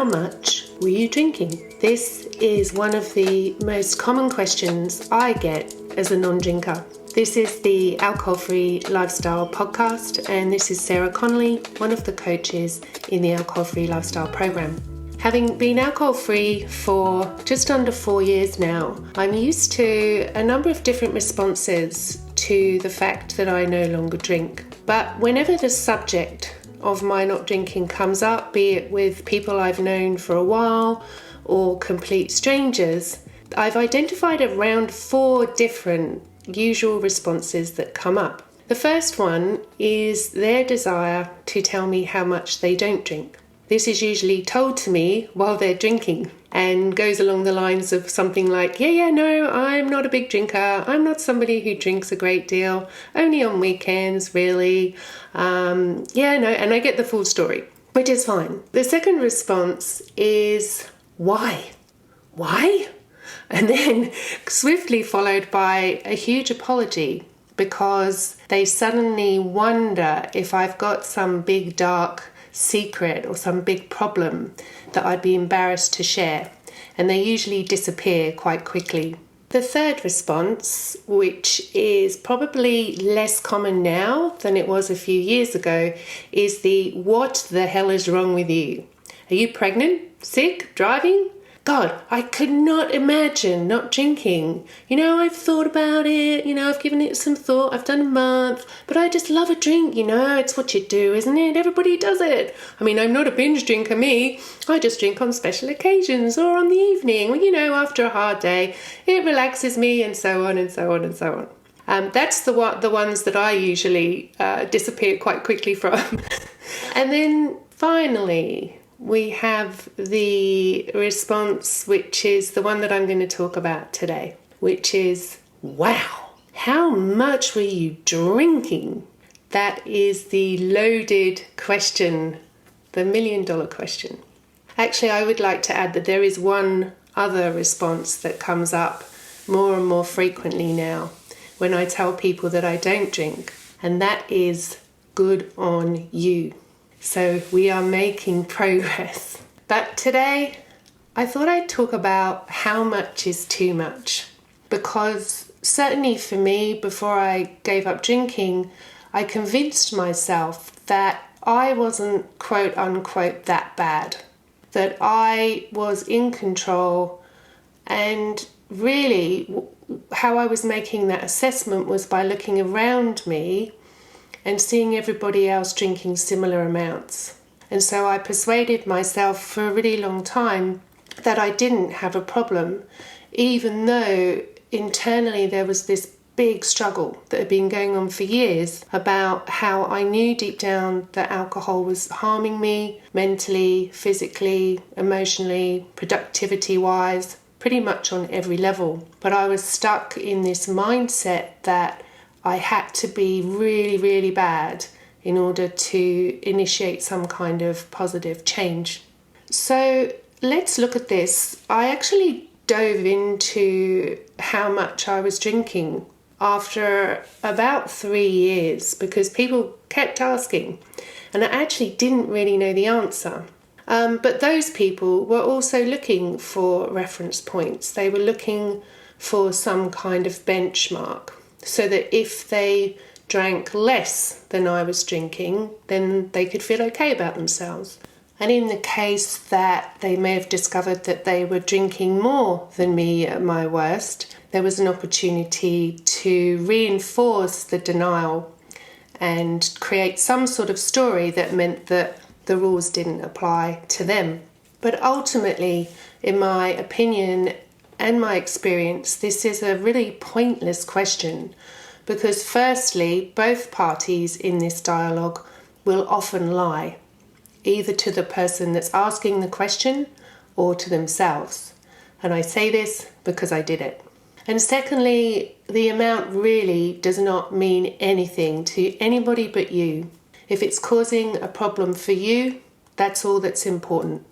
How much were you drinking? This is one of the most common questions I get as a non-drinker. This is the Alcohol-Free Lifestyle podcast, and this is Sarah Connelly, one of the coaches in the Alcohol-Free Lifestyle program. Having been alcohol-free for just under 4 years now, I'm used to a number of different responses to the fact that I no longer drink. But whenever the subject of my not drinking comes up, be it with people I've known for a while or complete strangers, I've identified around 4 different usual responses that come up. The first one is their desire to tell me how much they don't drink. This is usually told to me while they're drinking and goes along the lines of something like, no, I'm not a big drinker. I'm not somebody who drinks a great deal, only on weekends, really. And I get the full story, which is fine. The second response is, why? Why? And then swiftly followed by a huge apology because they suddenly wonder if I've got some big dark secret or some big problem that I'd be embarrassed to share, and they usually disappear quite quickly. The third response, which is probably less common now than it was a few years ago, is the "what the hell is wrong with you? Are you pregnant, sick, driving? God, I could not imagine not drinking. I've thought about it, I've given it some thought, I've done a month, but I just love a drink, it's what you do, isn't it? Everybody does it. I'm not a binge drinker, me. I just drink on special occasions or on the evening, after a hard day. It relaxes me, and so on and so on and so on. That's the ones that I usually disappear quite quickly from. And then finally, we have the response, which is the one that I'm going to talk about today, which is, wow, how much were you drinking? That is the loaded question, the $1 million question. Actually, I would like to add that there is one other response that comes up more and more frequently now when I tell people that I don't drink, and that is, good on you. So we are making progress. But today, I thought I'd talk about how much is too much. Because certainly for me, before I gave up drinking, I convinced myself that I wasn't quote unquote that bad. That I was in control, and really how I was making that assessment was by looking around me and seeing everybody else drinking similar amounts. And so I persuaded myself for a really long time that I didn't have a problem, even though internally there was this big struggle that had been going on for years about how I knew deep down that alcohol was harming me mentally, physically, emotionally, productivity-wise, pretty much on every level. But I was stuck in this mindset that I had to be really, really bad in order to initiate some kind of positive change. So let's look at this. I actually dove into how much I was drinking after about 3 years because people kept asking and I actually didn't really know the answer. But those people were also looking for reference points. They were looking for some kind of benchmark, so that if they drank less than I was drinking, then they could feel okay about themselves. And in the case that they may have discovered that they were drinking more than me at my worst, there was an opportunity to reinforce the denial and create some sort of story that meant that the rules didn't apply to them. But ultimately, in my opinion and my experience, this is a really pointless question because firstly, both parties in this dialogue will often lie, either to the person that's asking the question or to themselves. And I say this because I did it. And secondly, the amount really does not mean anything to anybody but you. If it's causing a problem for you, that's all that's important.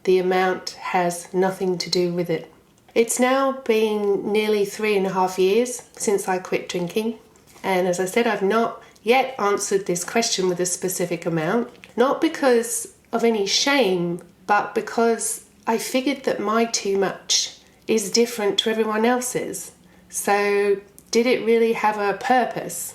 The amount has nothing to do with it. It's now been nearly 3.5 years since I quit drinking. And as I said, I've not yet answered this question with a specific amount, not because of any shame, but because I figured that my too much is different to everyone else's. So did it really have a purpose?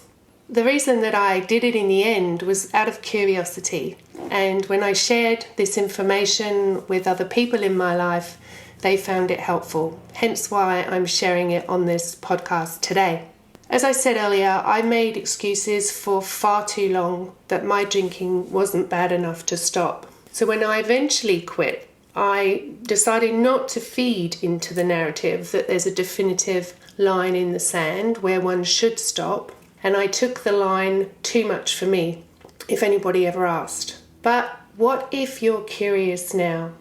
The reason that I did it in the end was out of curiosity. And when I shared this information with other people in my life, they found it helpful. Hence why I'm sharing it on this podcast today. As I said earlier, I made excuses for far too long that my drinking wasn't bad enough to stop. So when I eventually quit, I decided not to feed into the narrative that there's a definitive line in the sand where one should stop. And I took the line too much for me, if anybody ever asked. But what if you're curious now?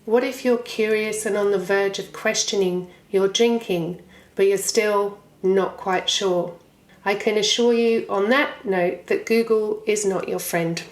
What if you're curious and on the verge of questioning your drinking, but you're still not quite sure? I can assure you on that note that Google is not your friend.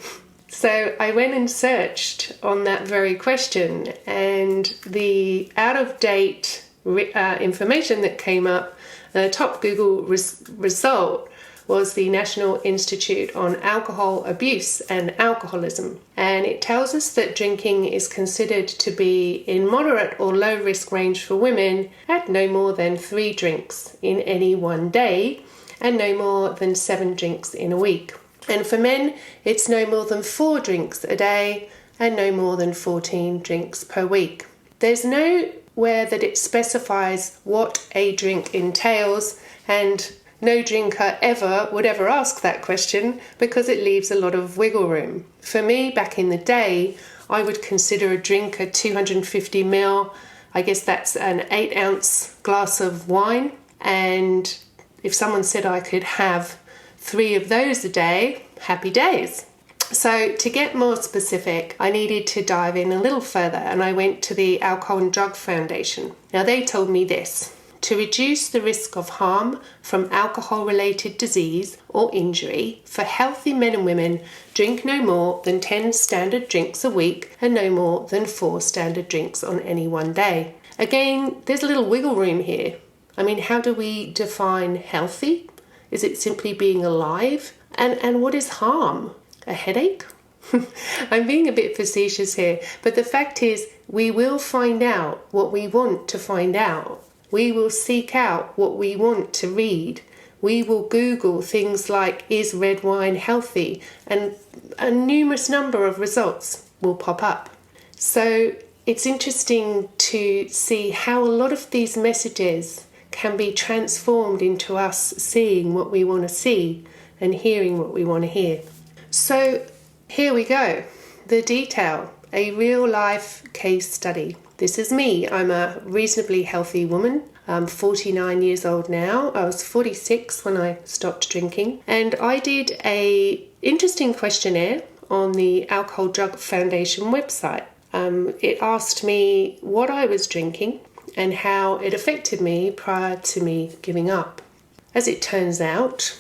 So I went and searched on that very question, and the out-of-date information that came up, the top Google result was the National Institute on Alcohol Abuse and Alcoholism. And it tells us that drinking is considered to be in moderate or low risk range for women at no more than 3 drinks in any one day and no more than 7 drinks in a week. And for men, it's no more than 4 drinks a day and no more than 14 drinks per week. There's nowhere that it specifies what a drink entails, and no drinker would ever ask that question because it leaves a lot of wiggle room. For me, back in the day, I would consider a drink a 250 ml. I guess that's an 8-ounce glass of wine. And if someone said I could have 3 of those a day, happy days. So to get more specific, I needed to dive in a little further, and I went to the Alcohol and Drug Foundation. Now they told me this: to reduce the risk of harm from alcohol-related disease or injury for healthy men and women, drink no more than 10 standard drinks a week and no more than 4 standard drinks on any one day. Again, there's a little wiggle room here. I mean, how do we define healthy? Is it simply being alive? And what is harm? A headache? I'm being a bit facetious here, but the fact is we will find out what we want to find out. We will seek out what we want to read. We will Google things like, is red wine healthy? And a numerous number of results will pop up. So it's interesting to see how a lot of these messages can be transformed into us seeing what we want to see and hearing what we want to hear. So here we go. The detail, a real life case study. This is me. I'm a reasonably healthy woman. I'm 49 years old now. I was 46 when I stopped drinking. And I did an interesting questionnaire on the Alcohol Drug Foundation website. It asked me what I was drinking and how it affected me prior to me giving up. As it turns out,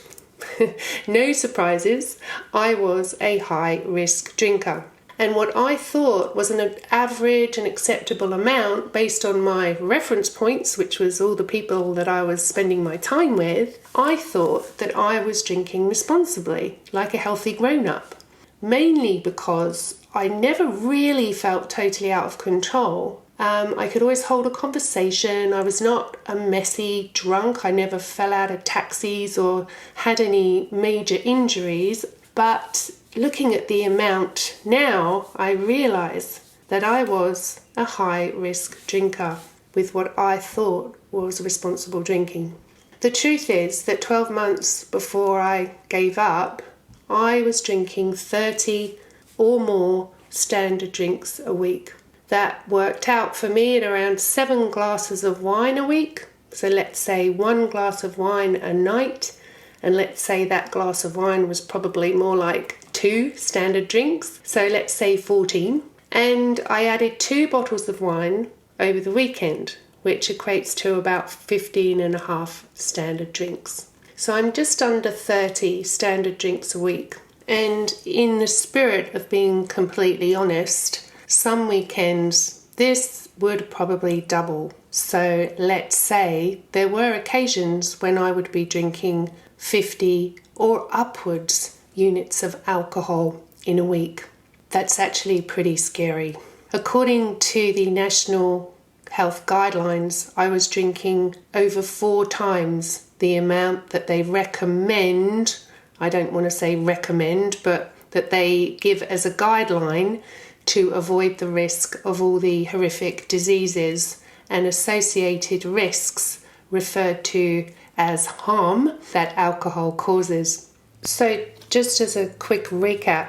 no surprises, I was a high-risk drinker. And what I thought was an average and acceptable amount based on my reference points, which was all the people that I was spending my time with, I thought that I was drinking responsibly, like a healthy grown-up. Mainly because I never really felt totally out of control. I could always hold a conversation. I was not a messy drunk. I never fell out of taxis or had any major injuries. But looking at the amount now, I realise that I was a high-risk drinker with what I thought was responsible drinking. The truth is that 12 months before I gave up, I was drinking 30 or more standard drinks a week. That worked out for me at around 7 glasses of wine a week. So let's say 1 glass of wine a night. And let's say that glass of wine was probably more like 2 standard drinks. So let's say 14. And I added 2 bottles of wine over the weekend, which equates to about 15.5 standard drinks. So I'm just under 30 standard drinks a week. And in the spirit of being completely honest, some weekends this would probably double. So let's say there were occasions when I would be drinking 50 or upwards units of alcohol in a week. That's actually pretty scary. According to the National Health Guidelines, I was drinking over 4 times the amount that they recommend. I don't want to say recommend, but that they give as a guideline to avoid the risk of all the horrific diseases and associated risks referred to as harm that alcohol causes. So just as a quick recap,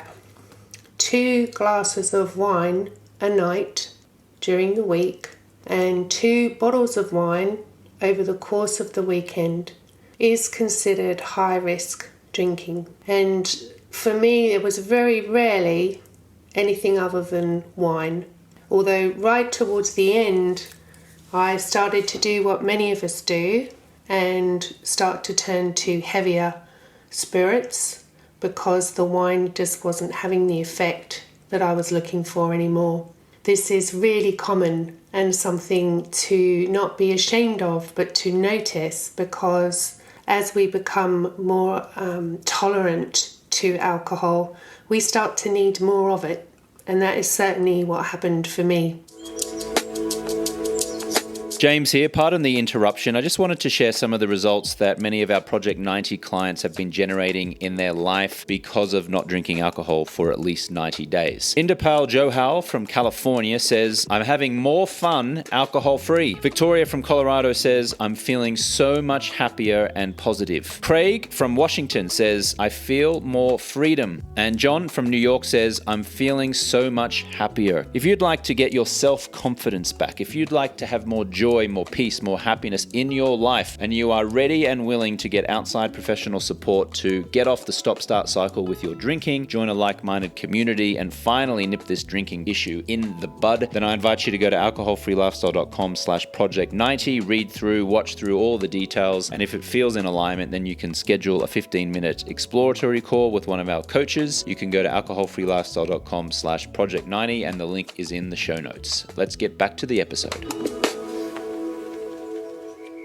2 glasses of wine a night during the week and 2 bottles of wine over the course of the weekend is considered high risk drinking. And for me, it was very rarely anything other than wine. Although right towards the end, I started to do what many of us do and start to turn to heavier spirits because the wine just wasn't having the effect that I was looking for anymore. This is really common and something to not be ashamed of, but to notice, because as we become more tolerant to alcohol, we start to need more of it. And that is certainly what happened for me. James here. Pardon the interruption. I just wanted to share some of the results that many of our Project 90 clients have been generating in their life because of not drinking alcohol for at least 90 days. Indipal Johal from California says, I'm having more fun alcohol-free. Victoria from Colorado says, I'm feeling so much happier and positive. Craig from Washington says, I feel more freedom. And John from New York says, I'm feeling so much happier. If you'd like to get your self-confidence back, if you'd like to have more joy, more peace, more happiness in your life, and you are ready and willing to get outside professional support to get off the stop-start cycle with your drinking, join a like-minded community, and finally nip this drinking issue in the bud, then I invite you to go to alcoholfreelifestyle.com/project90, read through, watch through all the details, and if it feels in alignment, then you can schedule a 15-minute exploratory call with one of our coaches. You can go to alcoholfreelifestyle.com/project90, and the link is in the show notes. Let's get back to the episode.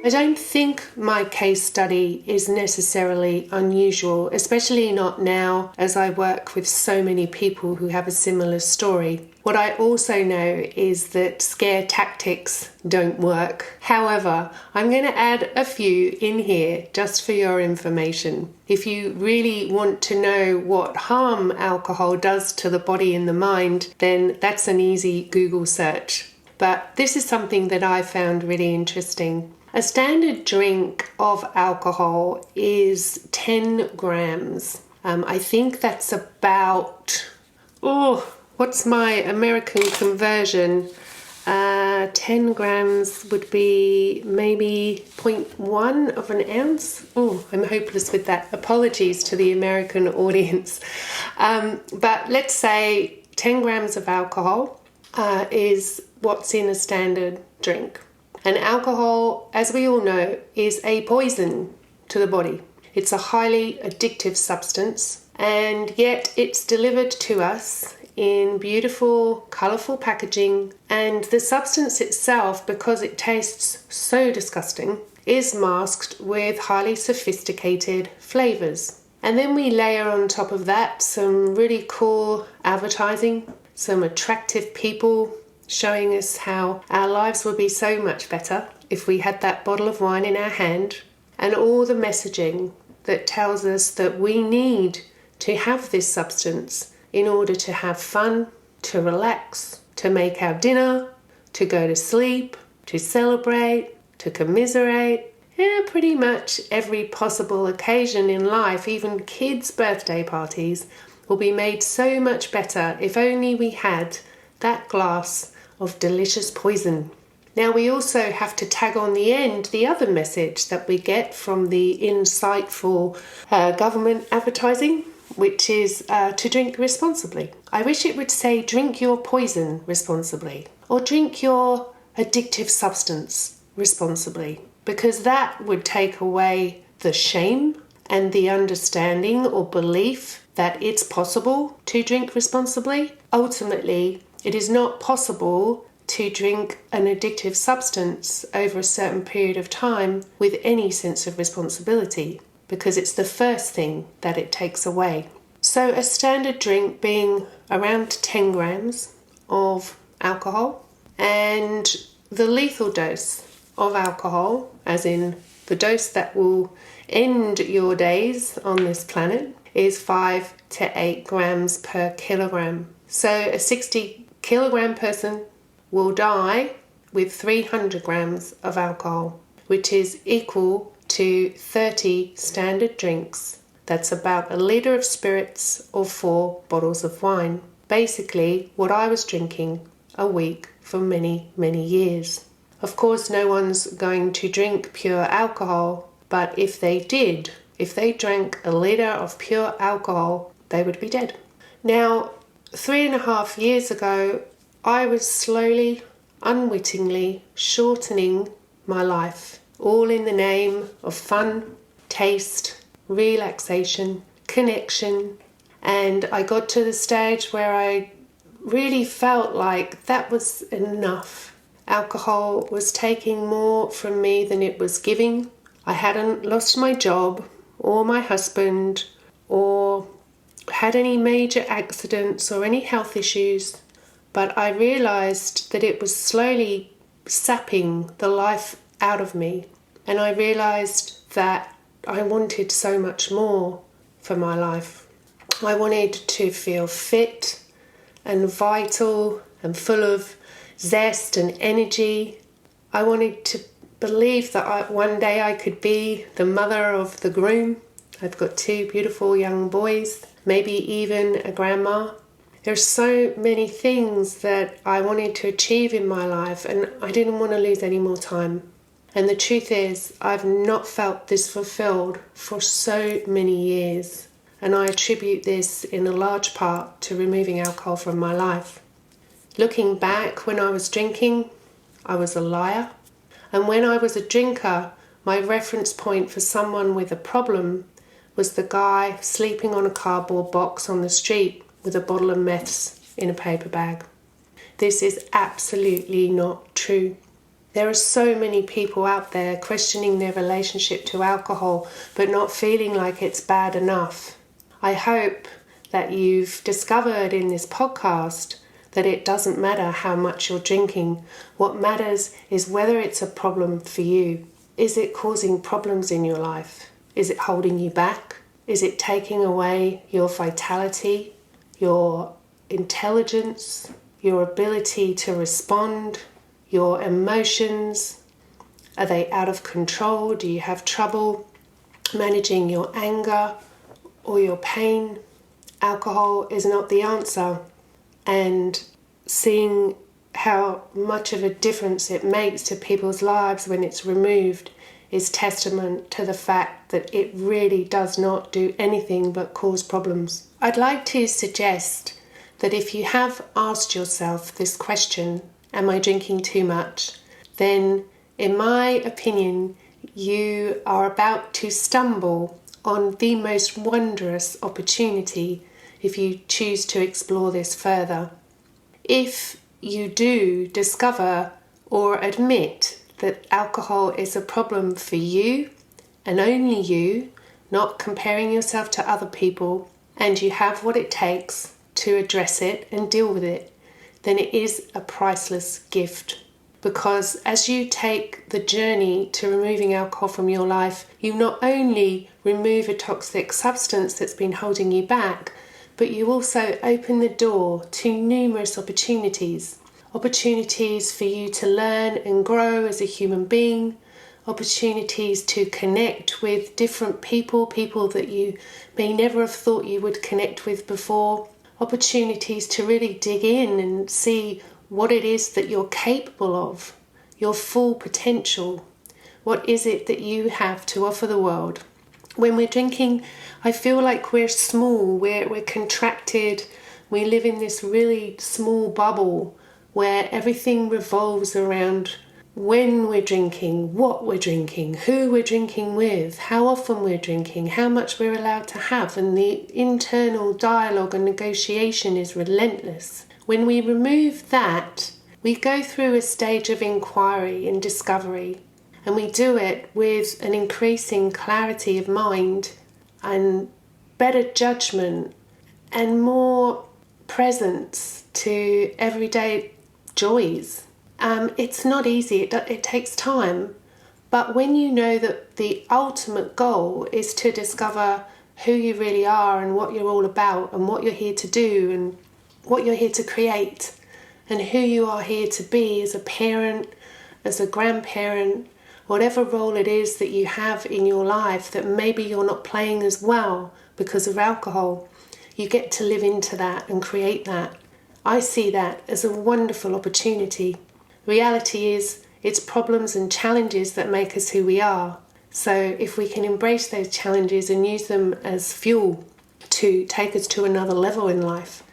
I don't think my case study is necessarily unusual, especially not now as I work with so many people who have a similar story. What I also know is that scare tactics don't work. However, I'm going to add a few in here just for your information. If you really want to know what harm alcohol does to the body and the mind, then that's an easy Google search. But this is something that I found really interesting. A standard drink of alcohol is 10 grams. I think that's about, what's my American conversion? 10 grams would be maybe 0.1 of an ounce. I'm hopeless with that. Apologies to the American audience. But let's say 10 grams of alcohol is what's in a standard drink. And alcohol, as we all know, is a poison to the body. It's a highly addictive substance, and yet it's delivered to us in beautiful, colourful packaging. And the substance itself, because it tastes so disgusting, is masked with highly sophisticated flavours. And then we layer on top of that some really cool advertising, some attractive people showing us how our lives would be so much better if we had that bottle of wine in our hand, and all the messaging that tells us that we need to have this substance in order to have fun, to relax, to make our dinner, to go to sleep, to celebrate, to commiserate. Pretty much every possible occasion in life, even kids' birthday parties, will be made so much better if only we had that glass of delicious poison. Now, we also have to tag on the end the other message that we get from the insightful government advertising, which is to drink responsibly. I wish it would say drink your poison responsibly, or drink your addictive substance responsibly, because that would take away the shame and the understanding or belief that it's possible to drink responsibly. Ultimately, it is not possible to drink an addictive substance over a certain period of time with any sense of responsibility, because it's the first thing that it takes away. So a standard drink being around 10 grams of alcohol, and the lethal dose of alcohol, as in the dose that will end your days on this planet, is 5 to 8 grams per kilogram. So a 60 kilogram person will die with 300 grams of alcohol, which is equal to 30 standard drinks. That's about a litre of spirits or 4 bottles of wine. Basically, what I was drinking a week for many, many years. Of course, no one's going to drink pure alcohol, but if they drank a litre of pure alcohol, they would be dead. Now, 3.5 years ago, I was slowly, unwittingly shortening my life, all in the name of fun, taste, relaxation, connection, and I got to the stage where I really felt like that was enough. Alcohol was taking more from me than it was giving. I hadn't lost my job or my husband or had any major accidents or any health issues, but I realised that it was slowly sapping the life out of me, and I realised that I wanted so much more for my life. I wanted to feel fit and vital and full of zest and energy. I wanted to believe that one day I could be the mother of the groom. I've got 2 beautiful young boys, maybe even a grandma. There's so many things that I wanted to achieve in my life, and I didn't want to lose any more time. And the truth is, I've not felt this fulfilled for so many years, and I attribute this in a large part to removing alcohol from my life. Looking back, when I was drinking, I was a liar. And when I was a drinker, my reference point for someone with a problem was the guy sleeping on a cardboard box on the street with a bottle of meths in a paper bag. This is absolutely not true. There are so many people out there questioning their relationship to alcohol, but not feeling like it's bad enough. I hope that you've discovered in this podcast that it doesn't matter how much you're drinking. What matters is whether it's a problem for you. Is it causing problems in your life? Is it holding you back? Is it taking away your vitality, your intelligence, your ability to respond, your emotions? Are they out of control? Do you have trouble managing your anger or your pain? Alcohol is not the answer. And seeing how much of a difference it makes to people's lives when it's removed is testament to the fact that it really does not do anything but cause problems. I'd like to suggest that if you have asked yourself this question, am I drinking too much? Then, in my opinion, you are about to stumble on the most wondrous opportunity if you choose to explore this further. If you do discover or admit that alcohol is a problem for you and only you, not comparing yourself to other people, and you have what it takes to address it and deal with it, then it is a priceless gift. Because as you take the journey to removing alcohol from your life, you not only remove a toxic substance that's been holding you back, but you also open the door to numerous opportunities for you to learn and grow as a human being, opportunities to connect with different people that you may never have thought you would connect with before, opportunities to really dig in and see what it is that you're capable of, your full potential. What is it that you have to offer the world? When we're drinking, I feel like we're small, we're contracted, we live in this really small bubble where everything revolves around when we're drinking, what we're drinking, who we're drinking with, how often we're drinking, how much we're allowed to have, and the internal dialogue and negotiation is relentless. When we remove that, we go through a stage of inquiry and discovery, and we do it with an increasing clarity of mind and better judgment and more presence to everyday joys. It's not easy, it takes time. But when you know that the ultimate goal is to discover who you really are and what you're all about and what you're here to do and what you're here to create and who you are here to be as a parent, as a grandparent, whatever role it is that you have in your life that maybe you're not playing as well because of alcohol, you get to live into that and create that. I see that as a wonderful opportunity. Reality is, it's problems and challenges that make us who we are. So if we can embrace those challenges and use them as fuel to take us to another level in life,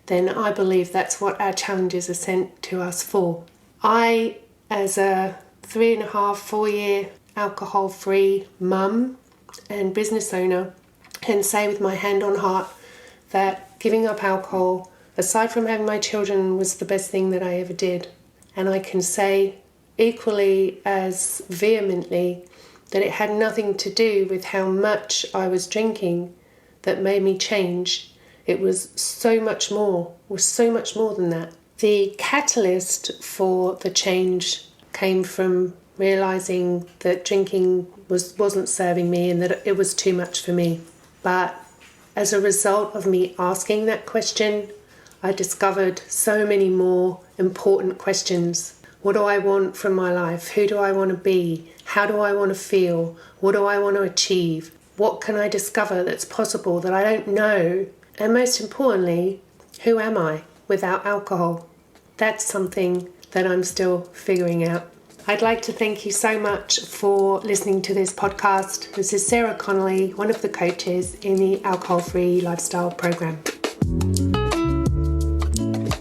then I believe that's what our challenges are sent to us for. I, as a 3.5, 4 year alcohol-free mum and business owner, can say with my hand on heart that giving up alcohol, aside from having my children, was the best thing that I ever did. And I can say equally as vehemently that it had nothing to do with how much I was drinking that made me change. It was so much more than that. The catalyst for the change came from realising that drinking wasn't serving me and that it was too much for me. But as a result of me asking that question, I discovered so many more important questions. What do I want from my life? Who do I want to be? How do I want to feel? What do I want to achieve? What can I discover that's possible that I don't know? And most importantly, who am I without alcohol? That's something that I'm still figuring out. I'd like to thank you so much for listening to this podcast. This is Sarah Connelly, one of the coaches in the Alcohol-Free Lifestyle Program.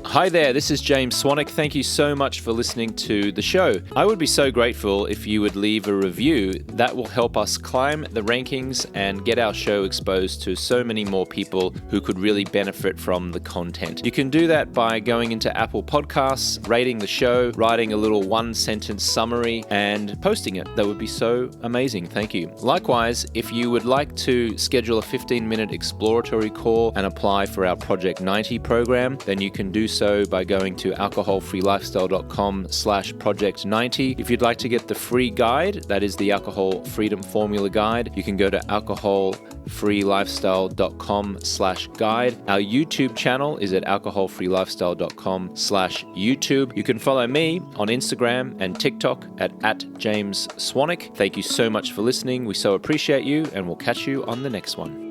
Hi there, this is James Swanwick. Thank you so much for listening to the show. I would be so grateful if you would leave a review. That will help us climb the rankings and get our show exposed to so many more people who could really benefit from the content. You can do that by going into Apple Podcasts, rating the show, writing a little 1-sentence summary, and posting it. That would be so amazing. Thank you. Likewise, if you would like to schedule a 15-minute exploratory call and apply for our Project 90 program, then you can do so by going to alcoholfreelifestyle.com/project90. If you'd like to get the free guide, that is the Alcohol Freedom Formula Guide, you can go to alcoholfreelifestyle.com/guide. Our YouTube channel is at alcoholfreelifestyle.com/YouTube. You can follow me on Instagram and TikTok at James Swanwick. Thank you so much for listening. We so appreciate you, and we'll catch you on the next one.